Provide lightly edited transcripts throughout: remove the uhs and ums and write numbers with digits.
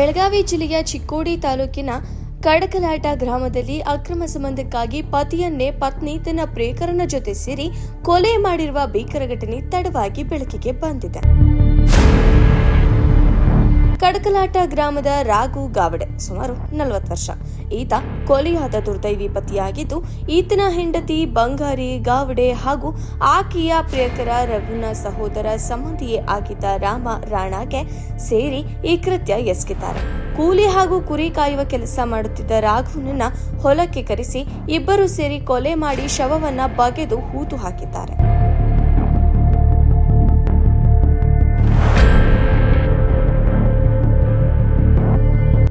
ಬೆಳಗಾವಿ ಜಿಲ್ಲೆಯ ಚಿಕ್ಕೋಡಿ ತಾಲೂಕಿನ ಕಡಕಲಾಟ ಗ್ರಾಮದಲ್ಲಿ ಅಕ್ರಮ ಸಂಬಂಧಕ್ಕಾಗಿ ಪತಿಯನ್ನೇ ಪತ್ನಿ ತನ್ನ ಪ್ರಿಯಕರನ ಜೊತೆ ಸೇರಿ ಕೊಲೆ ಮಾಡಿರುವ ಭೀಕರ ಘಟನೆ ತಡವಾಗಿ ಬೆಳಕಿಗೆ ಬಂದಿದೆ. ಕಡಕಲಾಟ ಗ್ರಾಮದ ರಾಘು ಗಾವಡೆ ಸುಮಾರು 40 ವರ್ಷ. ಈತ ಕೊಲೆಯಾದ ದುರ್ದೈವಿ ಪತಿಯಾಗಿದ್ದು, ಈತನ ಹೆಂಡತಿ ಬಂಗಾರಿ ಗಾವಡೆ ಹಾಗೂ ಆಕೆಯ ಪ್ರಿಯಕರ ರಘುನ ಸಹೋದರ ಸಂಬಂಧಿಯೇ ಆಗಿದ್ದ ರಾಮ ರಾಣಾಗೆ ಸೇರಿ ಈ ಕೃತ್ಯ ಎಸಗಿದ್ದಾರೆ. ಕೂಲಿ ಹಾಗೂ ಕುರಿ ಕಾಯುವ ಕೆಲಸ ಮಾಡುತ್ತಿದ್ದ ರಾಘುನನ್ನ ಹೊಲಕ್ಕೆ ಕರೆಸಿ ಇಬ್ಬರು ಸೇರಿ ಕೊಲೆ ಮಾಡಿ ಶವವನ್ನ ಬಗೆದು ಹೂತು ಹಾಕಿದ್ದಾರೆ.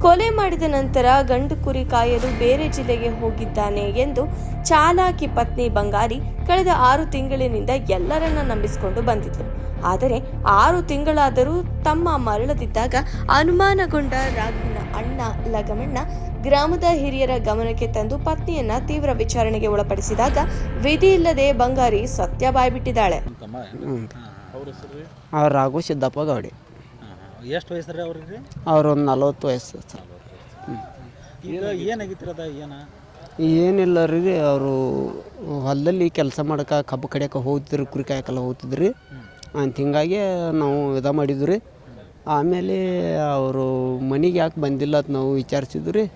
ಕೊಲೆ ಮಾಡಿದ ನಂತರ ಗಂಡು ಕುರಿ ಕಾಯಲು ಬೇರೆ ಜಿಲ್ಲೆಗೆ ಹೋಗಿದ್ದಾನೆ ಎಂದು ಚಾಲಾಕಿ ಪತ್ನಿ ಬಂಗಾರಿ ಕಳೆದ 6 ತಿಂಗಳಿನಿಂದ ಎಲ್ಲರನ್ನ ನಂಬಿಸಿಕೊಂಡು ಬಂದಿದ್ಲು. ಆದರೆ 6 ತಿಂಗಳಾದರೂ ತಮ್ಮ ಮರಳದಿದ್ದಾಗ ಅನುಮಾನಗೊಂಡ ರಾಘುನ ಅಣ್ಣ ಲಗಮಣ್ಣ ಗ್ರಾಮದ ಹಿರಿಯರ ಗಮನಕ್ಕೆ ತಂದು ಪತ್ನಿಯನ್ನ ತೀವ್ರ ವಿಚಾರಣೆಗೆ ಒಳಪಡಿಸಿದಾಗ ವಿಧಿ ಇಲ್ಲದೆ ಬಂಗಾರಿ ಸತ್ಯ ಬಾಯ್ಬಿಟ್ಟಿದ್ದಾಳೆ. ರಾಘು ಸಿದ್ದಪ್ಪ ಗೌಡಿ. ಎಷ್ಟು ವಯಸ್ಸು ಅವ್ರಿಗೆ? ಅವ್ರು ಒಂದು 40 ವಯಸ್ಸು ಸರ್. ಈಗ ಏನಾಗಿತ್ತಿರದ ಏನಿಲ್ಲ ರೀ, ಅವರು ಹೊಲದಲ್ಲಿ ಕೆಲಸ ಮಾಡೋಕೆ ಕಬ್ಬು ಕಡಿಯೋಕೆ ಹೋಗ್ತಿದ್ರು, ಕುರಿ ಕಾಯಕ್ಕೆಲ್ಲ ಹೋಗ್ತಿದ್ರಿ ಅಂತ. ಹಿಂಗಾಗಿ ನಾವು ಮಾಡಿದ್ವಿ ರೀ. ಆಮೇಲೆ ಅವರು ಮನೆಗೆ ಯಾಕೆ ಬಂದಿಲ್ಲ ಅಂತ ನಾವು ವಿಚಾರಿಸಿದ್ವಿ ರೀ.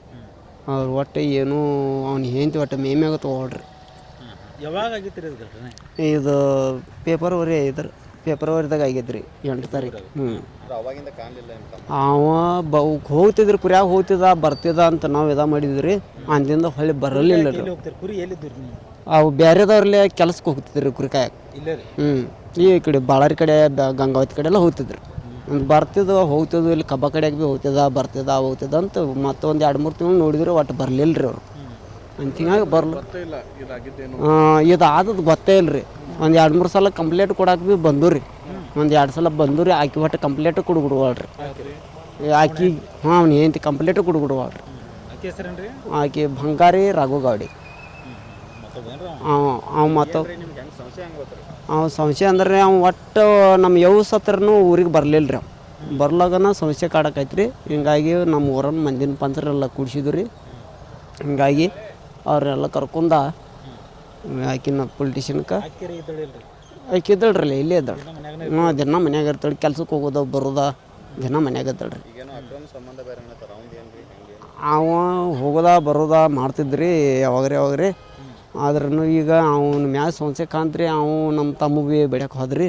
ಅವ್ರು ಒಟ್ಟು ಏನೂ ಅವ್ನು ಹೆಂಡತಿ ಒಟ್ಟು ಮೇಮ್ಯಾಗ ತೊಗೊಳ್ರಿ. ಯಾವಾಗ ಆಗಿತ್ತು ರೀ ಘಟನೆ? ಇದು ಫೆಬ್ರವರಿದಾಗ ಆಗೈತೆ ರೀ, 8 ತಾರೀಕು. ಅವ ಹೋಗ್ತಿದ್ರಿ, ಕುರಿಯಾಗ ಹೋಗ್ತಿದ್ದ ಬರ್ತಿದ್ದ ಅಂತ ನಾವು ಮಾಡಿದ್ರಿ. ಅಂದಿಂದ ಹೊಳ್ಳಿ ಬರಲಿಲ್ಲ ರೀ. ಅವು ಬೇರೆದವ್ರಲ್ಲೇ ಕೆಲ್ಸಕ್ಕೆ ಹೋಗ್ತಿದ್ರಿ ಕುರಿ ಕಾಯಕ್ಕೆ. ಈ ಕಡೆ ಬಾಳಾರಿ ಕಡೆ ಗಂಗಾವತಿ ಕಡೆ ಎಲ್ಲ ಹೋಗ್ತಿದ್ರಿ. ಹೋಗ್ತಿದ್ವು ಇಲ್ಲಿ ಕಬ್ಬ ಕಡೆಗೆ ಭೀ ಹೋಗ್ತಿದ್ದ ಅಂತ ಮತ್ತೊಂದು 2-3 ತಿಂಗಳು ನೋಡಿದ್ರು ಒಟ್ಟು ಬರಲಿಲ್ಲ ರೀ ಅವರು. ಅಂತ ಹಿಂಗಾಗಿ ಇದು ಆದದ್ದು ಗೊತ್ತೇ ಇಲ್ಲ ರೀ. ಒಂದು 2-3 ಸಲ ಕಂಪ್ಲೇಂಟ್ ಕೊಡಕ್ಕೆ ಭೀ ಬಂದು ರೀ. ಒಂದು 2 ಸಲ ಬಂದು ರೀ. ಆಕೆ ಒಟ್ಟು ಕಂಪ್ಲೇಂಟ್ ಕೊಡ್ಬಿಡುವಳ್ರಿ. ಆಕೆ ಅವ್ನು ಏನಂತ ಕಂಪ್ಲೇಂಟ್ ಕೊಡ್ಬಿಡುವಳ್ರಿ. ಆಕೆ ಬಂಗಾರಿ ರಾಘು ಗಾವಡಿ. ಅವ ಸಂಶಯ ಅಂದ್ರೆ ಅವ ಒಟ್ಟು ನಮ್ಮ ಯವ್ಸ್ ಹತ್ರನೂ ಊರಿಗೆ ಬರಲಿಲ್ಲ ರೀ. ಬರ್ಲಾಗನ ಸಂಶಯ ಕಾಡಕೈತ್ರಿ. ಹಿಂಗಾಗಿ ನಮ್ಮ ಊರನ್ನ ಮಂದಿನ ಪಂಚರೆಲ್ಲ ಕೂಡಿಸಿದ್ವಿ ರೀ. ಹಿಂಗಾಗಿ ಅವ್ರೆಲ್ಲ ಕರ್ಕೊಂಡ ಆಕಿನ ಪೊಲಿಟಿಷನ್ಗೆ ಆಕೆ ಇದ್ದಳ್ರಿ, ಇಲ್ಲೇ ಇದ್ದಾಳೆ. ದಿನ ಮನ್ಯಾಗ ಇರ್ತಾಳೆ, ಕೆಲ್ಸಕ್ಕೆ ಹೋಗೋದ ಬರೋದ, ದಿನ ಮನ್ಯಾಗ ಇದ್ದಾಳ್ರಿ. ಅವ ಹೋಗೋದ ಬರೋದ ಮಾಡ್ತಿದ್ರಿ ಯಾವಾಗ್ರಿ. ಆದ್ರೂ ಈಗ ಅವನ ಮ್ಯಾಲ ಸಂಶಯ ಕಾಣ್ತ್ರಿ. ಅವು ನಮ್ಮ ತಮ್ಮ ಭೀ ಬೆಡ್ಯಕ್ಕೆ ಹೋದ್ರಿ.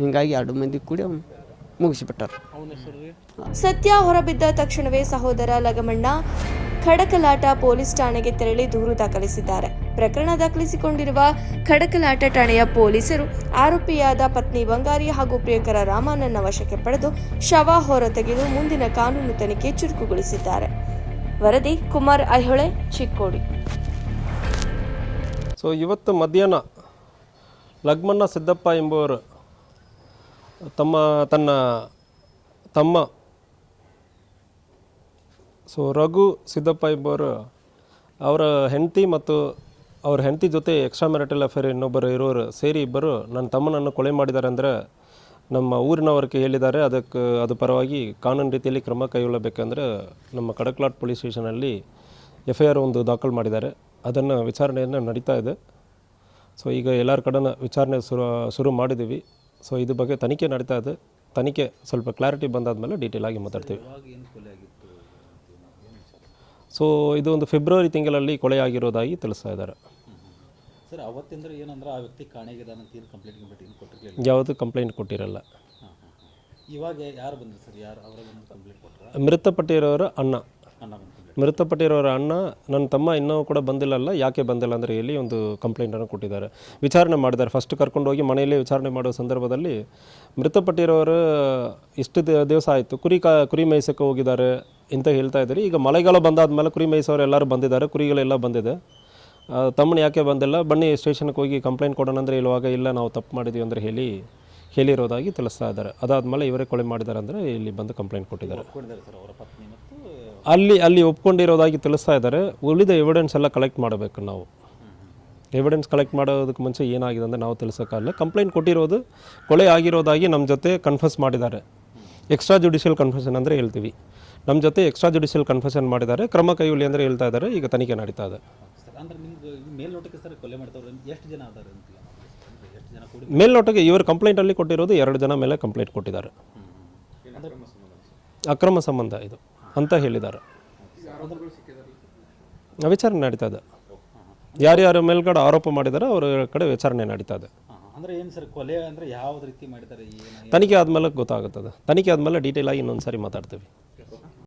ಹಿಂಗಾಗಿ 2 ಮಂದಿ ಕೂಡಿ ಅವ್ನು ಮುಗಿಸಿಬಿಟ್ಟಾರ. ಸತ್ಯ ಹೊರಬಿದ್ದ ತಕ್ಷಣವೇ ಸಹೋದರ ಲಗಮಣ್ಣ ಖಡಕಲಾಟ ಪೊಲೀಸ್ ಠಾಣೆಗೆ ತೆರಳಿ ದೂರು ದಾಖಲಿಸಿದ್ದಾರೆ. ಪ್ರಕರಣ ದಾಖಲಿಸಿಕೊಂಡಿರುವ ಖಡಕಲಾಟ ಠಾಣೆಯ ಪೊಲೀಸರು ಆರೋಪಿಯಾದ ಪತ್ನಿ ಬಂಗಾರಿ ಹಾಗೂ ಪ್ರಿಯಕರ ರಾಮನನ್ನ ವಶಕ್ಕೆ ಪಡೆದು ಶವ ಹೊರತೆಗೆದು ಮುಂದಿನ ಕಾನೂನು ತನಿಖೆ ಚುರುಕುಗೊಳಿಸಿದ್ದಾರೆ. ವರದಿ ಕುಮಾರ್ ಐಹೊಳೆ, ಚಿಕ್ಕೋಡಿ. ಇವತ್ತು ಮಧ್ಯಾಹ್ನ ಲಗ್ಮಣ್ಣ ಸಿದ್ದಪ್ಪ ಎಂಬುವರು ತನ್ನ ತಮ್ಮ ರಘು ಸಿದ್ದಪ್ಪ ಎಂಬುವರು ಅವರ ಹೆಂಡತಿ ಮತ್ತು ಅವ್ರ ಹೆಂಡತಿ ಜೊತೆ ಎಕ್ಸ್ಟ್ರಾ ಮ್ಯಾರಿಟಲ್ ಅಫೇರ್ ಇನ್ನೊಬ್ಬರು ಇರೋರು ಸೇರಿ ಇಬ್ಬರು ನನ್ನ ತಮ್ಮನನ್ನು ಕೊಲೆ ಮಾಡಿದ್ದಾರೆ ಅಂದರೆ ನಮ್ಮ ಊರಿನವರಿಗೆ ಹೇಳಿದ್ದಾರೆ. ಅದು ಪರವಾಗಿ ಕಾನೂನು ರೀತಿಯಲ್ಲಿ ಕ್ರಮ ಕೈಗೊಳ್ಳಬೇಕೆಂದರೆ ನಮ್ಮ ಕಡಕಲಾಟ್ ಪೊಲೀಸ್ ಸ್ಟೇಷನಲ್ಲಿ FIR ಒಂದು ದಾಖಲು ಮಾಡಿದ್ದಾರೆ. ಅದನ್ನು ವಿಚಾರಣೆಯನ್ನು ನಡೀತಾ ಇದೆ. ಈಗ ಎಲ್ಲರ ಕಡೆನ ವಿಚಾರಣೆ ಶುರು ಮಾಡಿದ್ದೀವಿ. ಇದ್ರ ಬಗ್ಗೆ ತನಿಖೆ ನಡೀತಾ ಇದೆ. ತನಿಖೆ ಸ್ವಲ್ಪ ಕ್ಲಾರಿಟಿ ಬಂದಾದ್ಮೇಲೆ ಡೀಟೇಲ್ ಆಗಿ ಮಾತಾಡ್ತೀವಿ. ಇದು ಒಂದು ಫೆಬ್ರವರಿ ತಿಂಗಳಲ್ಲಿ ಕೊಲೆ ಆಗಿರೋದಾಗಿ ತಿಳಿಸ್ತಾ ಇದ್ದಾರೆ. ಸರ್, ಅವತ್ತಿಂದ ಏನಂದ್ರೆ ಆ ವ್ಯಕ್ತಿ ಕಾಣೆಗಿದಾನಂತ ಕಂಪ್ಲೇಂಟ್ ಯಾವುದು ಕಂಪ್ಲೇಂಟ್ ಕೊಟ್ಟಿರಲ್ಲ. ಇವಾಗ ಯಾರು ಬಂದರು ಸರ್? ಯಾರು ಅವರ ಕಂಪ್ಲೇಂಟ್ ಕೊಟ್ಟರು? ಮೃತಪಟ್ಟಿರೋರ ಅಣ್ಣ ನನ್ನ ತಮ್ಮ ಇನ್ನೂ ಕೂಡ ಬಂದಿಲ್ಲಲ್ಲ, ಯಾಕೆ ಬಂದಿಲ್ಲ ಅಂದರೆ ಹೇಳಿ ಒಂದು ಕಂಪ್ಲೇಂಟನ್ನು ಕೊಟ್ಟಿದ್ದಾರೆ. ವಿಚಾರಣೆ ಮಾಡಿದ್ದಾರೆ. ಫಸ್ಟ್ ಕರ್ಕೊಂಡೋಗಿ ಮನೆಯಲ್ಲೇ ವಿಚಾರಣೆ ಮಾಡೋ ಸಂದರ್ಭದಲ್ಲಿ ಮೃತಪಟ್ಟಿರೋರು ಇಷ್ಟು ದಿವಸ ಆಯಿತು ಕುರಿ ಮೇಯಿಸೋಕ್ಕೆ ಹೋಗಿದ್ದಾರೆ ಅಂತ ಹೇಳ್ತಾ ಇದ್ದಾರೆ. ಈಗ ಮಳೆಗಾಲ ಬಂದಾದ್ಮೇಲೆ ಕುರಿ ಮೇಯಿಸೋರು ಎಲ್ಲರೂ ಬಂದಿದ್ದಾರೆ, ಕುರಿಗಳೆಲ್ಲ ಬಂದಿದೆ. ತಮ್ಮನ ಯಾಕೆ ಬಂದಿಲ್ಲ, ಬನ್ನಿ ಸ್ಟೇಷನ್ಗೆ ಹೋಗಿ ಕಂಪ್ಲೇಂಟ್ ಕೊಡೋಣ ಅಂದರೆ ಇಲ್ಲ ನಾವು ತಪ್ಪು ಮಾಡಿದ್ವಿ ಅಂದರೆ ಹೇಳಿರೋದಾಗಿ ತಿಳಿಸ್ತಾ ಇದ್ದಾರೆ. ಅದಾದಮೇಲೆ ಇವರೇ ಕೊಲೆ ಮಾಡಿದ್ದಾರೆ ಅಂದರೆ ಇಲ್ಲಿ ಬಂದು ಕಂಪ್ಲೇಂಟ್ ಕೊಟ್ಟಿದ್ದಾರೆ. ಅಲ್ಲಿ ಒಪ್ಕೊಂಡಿರೋದಾಗಿ ತಿಳಿಸ್ತಾ ಇದ್ದಾರೆ. ಉಳಿದ ಎವಿಡೆನ್ಸ್ ಎಲ್ಲ ಕಲೆಕ್ಟ್ ಮಾಡಬೇಕು ನಾವು. ಎವಿಡೆನ್ಸ್ ಕಲೆಕ್ಟ್ ಮಾಡೋದಕ್ಕೆ ಮುಂಚೆ ಏನಾಗಿದೆ ಅಂದರೆ ನಾವು ತಿಳಿಸೋಕ್ಕಾಗಲ್ಲ. ಕಂಪ್ಲೇಂಟ್ ಕೊಟ್ಟಿರೋದು ಕೊಲೆ ಆಗಿರೋದಾಗಿ ನಮ್ಮ ಜೊತೆ ಕನ್ಫರ್ಸ್ ಮಾಡಿದ್ದಾರೆ. ಎಕ್ಸ್ಟ್ರಾ ಜುಡಿಷಿಯಲ್ ಕನ್ಫೆಷನ್ ಅಂದರೆ ಹೇಳ್ತೀವಿ. ನಮ್ಮ ಜೊತೆ ಎಕ್ಸ್ಟ್ರಾ ಜುಡಿಷಿಯಲ್ ಕನ್ಫೆಷನ್ ಮಾಡಿದ್ದಾರೆ, ಕ್ರಮ ಕೈಗೊಳ್ಳಿ ಅಂದರೆ ಹೇಳ್ತಾ ಇದ್ದಾರೆ. ಈಗ ತನಿಖೆ ನಡೀತಾ ಇದೆ. ಸರ್ ಅಂದ್ರೆ ನಿಮ್ಗೆ ಮೇಲ್ನೋಟಕ್ಕೆ ಸರ್ ಕೊಲೆ ಮಾಡ್ತಾವ್ರೆ ಎಷ್ಟು ಜನ ಅದಾರೆ ಅಂತೀವಿ, ಎಷ್ಟು ಜನ ಕೂಡಿ? ಮೇಲ್ನೋಟಕ್ಕೆ ಇವರು ಕಂಪ್ಲೇಂಟಲ್ಲಿ ಕೊಟ್ಟಿರೋದು 2 ಜನ ಮೇಲೆ ಕಂಪ್ಲೇಂಟ್ ಕೊಟ್ಟಿದ್ದಾರೆ. ಅಕ್ರಮ ಸಂಬಂಧ ಇದು ಅಂತ ಹೇಳಿದ್ದಾರೆ. ವಿಚಾರಣೆ ನಡೀತಾ ಇದೆ. ಯಾರ್ಯಾರ ಮೇಲ್ಗಡೆ ಆರೋಪ ಮಾಡಿದ್ದಾರೆ ಅವರ ಕಡೆ ವಿಚಾರಣೆ ನಡೀತಾ ಇದೆ. ಅಂದ್ರೆ ಏನು ಸರ್ ಕೊಲೆ ಅಂದರೆ ಯಾವ ರೀತಿ ಮಾಡಿದ್ದಾರೆ, ಏನು ತನಿಖೆ ಆದಮೇಲೆ ಗೊತ್ತಾಗುತ್ತದೆ. ತನಿಖೆ ಆದಮೇಲೆ ಡೀಟೇಲ್ ಆಗಿ ಇನ್ನೊಂದು ಸಾರಿ ಮಾತಾಡ್ತೀವಿ.